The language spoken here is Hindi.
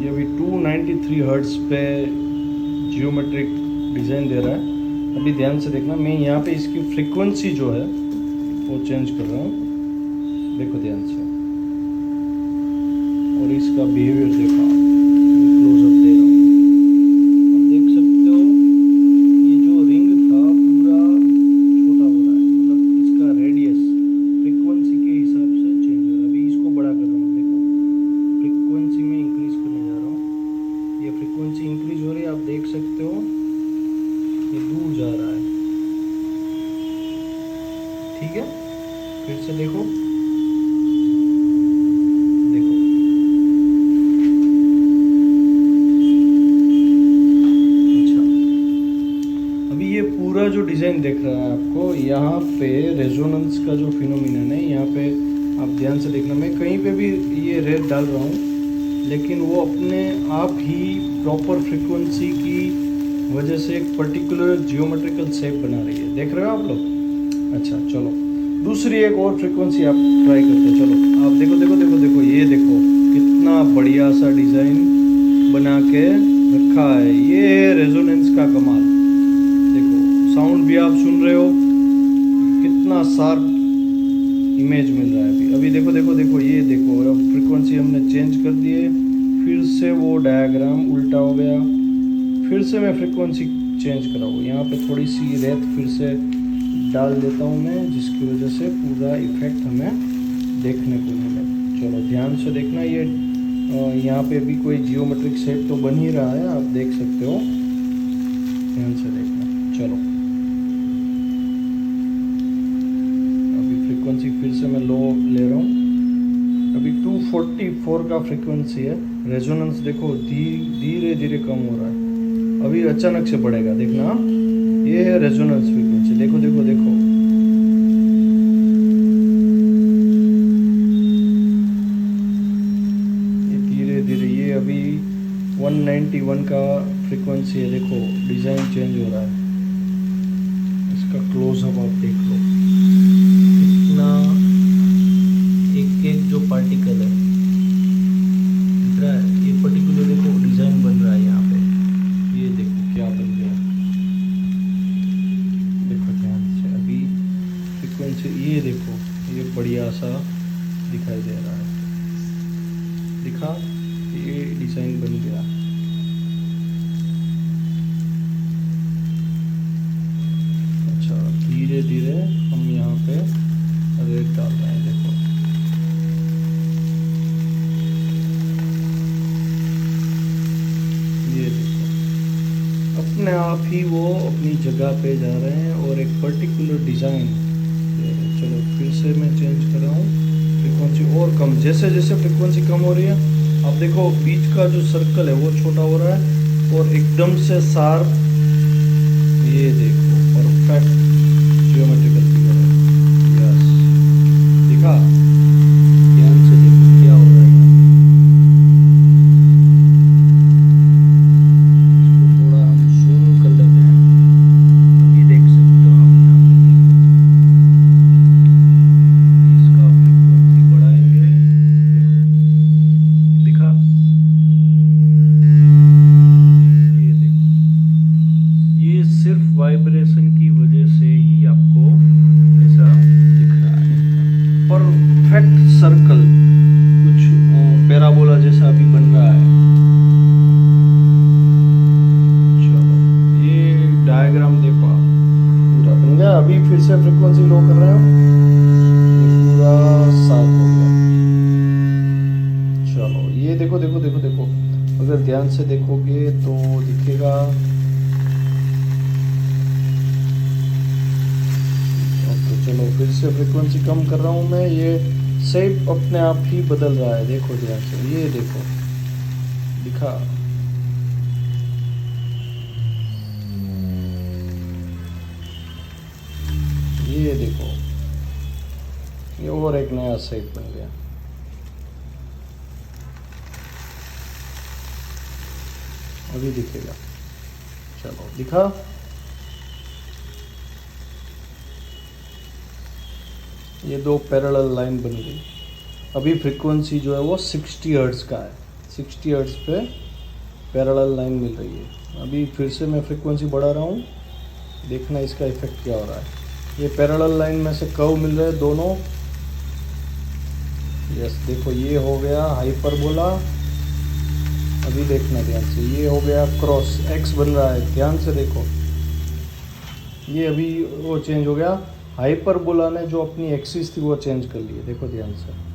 ये अभी 293 हर्ट्ज पे जियोमेट्रिक डिज़ाइन दे रहा है। अभी ध्यान से देखना, मैं यहाँ पे इसकी फ्रीक्वेंसी जो है वो चेंज कर रहा हूँ, देखो ध्यान से, और इसका बिहेवियर देखा, क्लोजअप दे रहा हूँ। अब देख सकते हो ये जो रिंग था पूरा छोटा हो रहा है, मतलब इसका रेडियस फ्रीक्वेंसी के हिसाब से चेंज हो रहा है। अभी इसको बड़ा कर रहा हूँ, देखो फ्रीक्वेंसी में इंक्रीज करने जा रहा हूँ, ये फ्रीक्वेंसी इंक्रीज हो रही है, आप देख सकते हो ये दूर जा रहा है। ठीक है, फिर से देखो, देखो अच्छा, अभी ये पूरा जो डिज़ाइन दिख रहा है आपको, यहाँ पे रेजोनेंस का जो फिनोमिनन है, यहाँ पे आप ध्यान से देखना, मैं कहीं पे भी ये रेड डाल रहा हूँ लेकिन वो अपने आप ही प्रॉपर फ्रीक्वेंसी की वजह से एक पर्टिकुलर जियोमेट्रिकल शेप बना रही है। देख रहे हो आप लोग? अच्छा चलो, दूसरी एक और फ्रीक्वेंसी आप ट्राई करते हैं। चलो आप देखो देखो देखो देखो, ये देखो कितना बढ़िया सा डिज़ाइन बना के रखा है, ये रेजोनेंस का कमाल। देखो साउंड भी आप सुन रहे हो, कितना शार्प इमेज मिल रहा है। अभी देखो देखो देखो, ये देखो फ्रीक्वेंसी हमने चेंज कर दी है, फिर से वो डायग्राम उल्टा हो गया, फिर से मैं फ्रीक्वेंसी चेंज कराऊँ, यहाँ पे थोड़ी सी रेत फिर से डाल देता हूँ मैं, जिसकी वजह से पूरा इफेक्ट हमें देखने को मिले। चलो ध्यान से देखना, ये यहाँ पे भी कोई जियोमेट्रिक शेप तो बन ही रहा है, आप देख सकते हो, ध्यान से देखना। चलो अभी फ्रीक्वेंसी फिर से मैं लो ले रहा हूँ, अभी 244 का फ्रीक्वेंसी है, रेजोनेंस देखो धीरे धीरे कम हो रहा है, अभी अचानक से बढ़ेगा, देखना ये है रेजोनेंस फ्रीक्वेंसी, देखो देखो देखो, ये धीरे धीरे, ये अभी 191 का फ्रीक्वेंसी है, देखो डिज़ाइन चेंज हो रहा है, इसका क्लोजअप आप देख लो, कितना एक एक जो पार्टिकल है दिख रहा है, ये पर्टिकुलर देखो डिज़ाइन बन रहा है यहाँ पे, ये देखो क्या बन गया, देखो ध्यान से। अभी फ्रीक्वेंसी ये देखो, ये बढ़िया सा दिखाई दे रहा है, दिखा, ये डिज़ाइन बन गया। अच्छा धीरे धीरे हम यहाँ पे रेड डाल रहे हैं, देखो ये देखो अपने आप ही वो अपनी जगह पे जा रहे हैं और एक पर्टिकुलर डिज़ाइन। चलो फिर से मैं चेंज कर रहा हूँ फ्रीक्वेंसी, और कम, जैसे जैसे फ्रीक्वेंसी कम हो रही है, आप देखो बीच का जो सर्कल है वो छोटा हो रहा है और एकदम से शार्प, ये देखो परफेक्ट जियोमेट्रिकल फिगर है। यस, दिखा, ध्यान से देखो क्या हो रहा है यहाँ पे, इसको थोड़ा हम जूम कर लेते हैं, अभी देख सकते हो आप यहाँ पे, देखो इसका फ्रीक्वेंसी बढ़ाएंगे, देखो दिखा, ये देखो, ये सिर्फ वाइब्रेशन की वजह से ही आपको ऐसा दिख रहा है। परफेक्ट सर्कल, कुछ पैराबोला जैसा भी बन रहा है। चलो ये डायग्राम देखो आप, पूरा बन गया। अभी फिर से फ्रीक्वेंसी लो कर रहे हो, ये पूरा साफ हो गया। चलो ये देखो देखो देखो देखो, अगर ध्यान से देखोगे तो दिखेगा, चलो फिर से फ्रीक्वेंसी कम कर रहा हूँ मैं, ये शेप अपने आप ही बदल रहा है, देखो ध्यान से, ये देखो दिखा, ये देखो, ये और एक नया शेप बन गया। अभी दिखेगा, चलो दिखा, ये दो पैरेलल लाइन बन गई। अभी फ्रीक्वेंसी जो है वो 60 हर्ट्ज का है, 60 हर्ट्ज पे पैरेलल लाइन मिल रही है। अभी फिर से मैं फ्रीक्वेंसी बढ़ा रहा हूँ, देखना इसका इफेक्ट क्या हो रहा है। ये पैरेलल लाइन में से कर्व मिल रहे हैं दोनों। यस देखो ये हो गया हाइपरबोला। अभी देखना ध्यान से, ये हो गया क्रॉस, एक्स बन रहा है, ध्यान से देखो। ये अभी वो चेंज हो गया, हाइपरबोला ने जो अपनी एक्सिस थी वो चेंज कर ली है, देखो ध्यान से।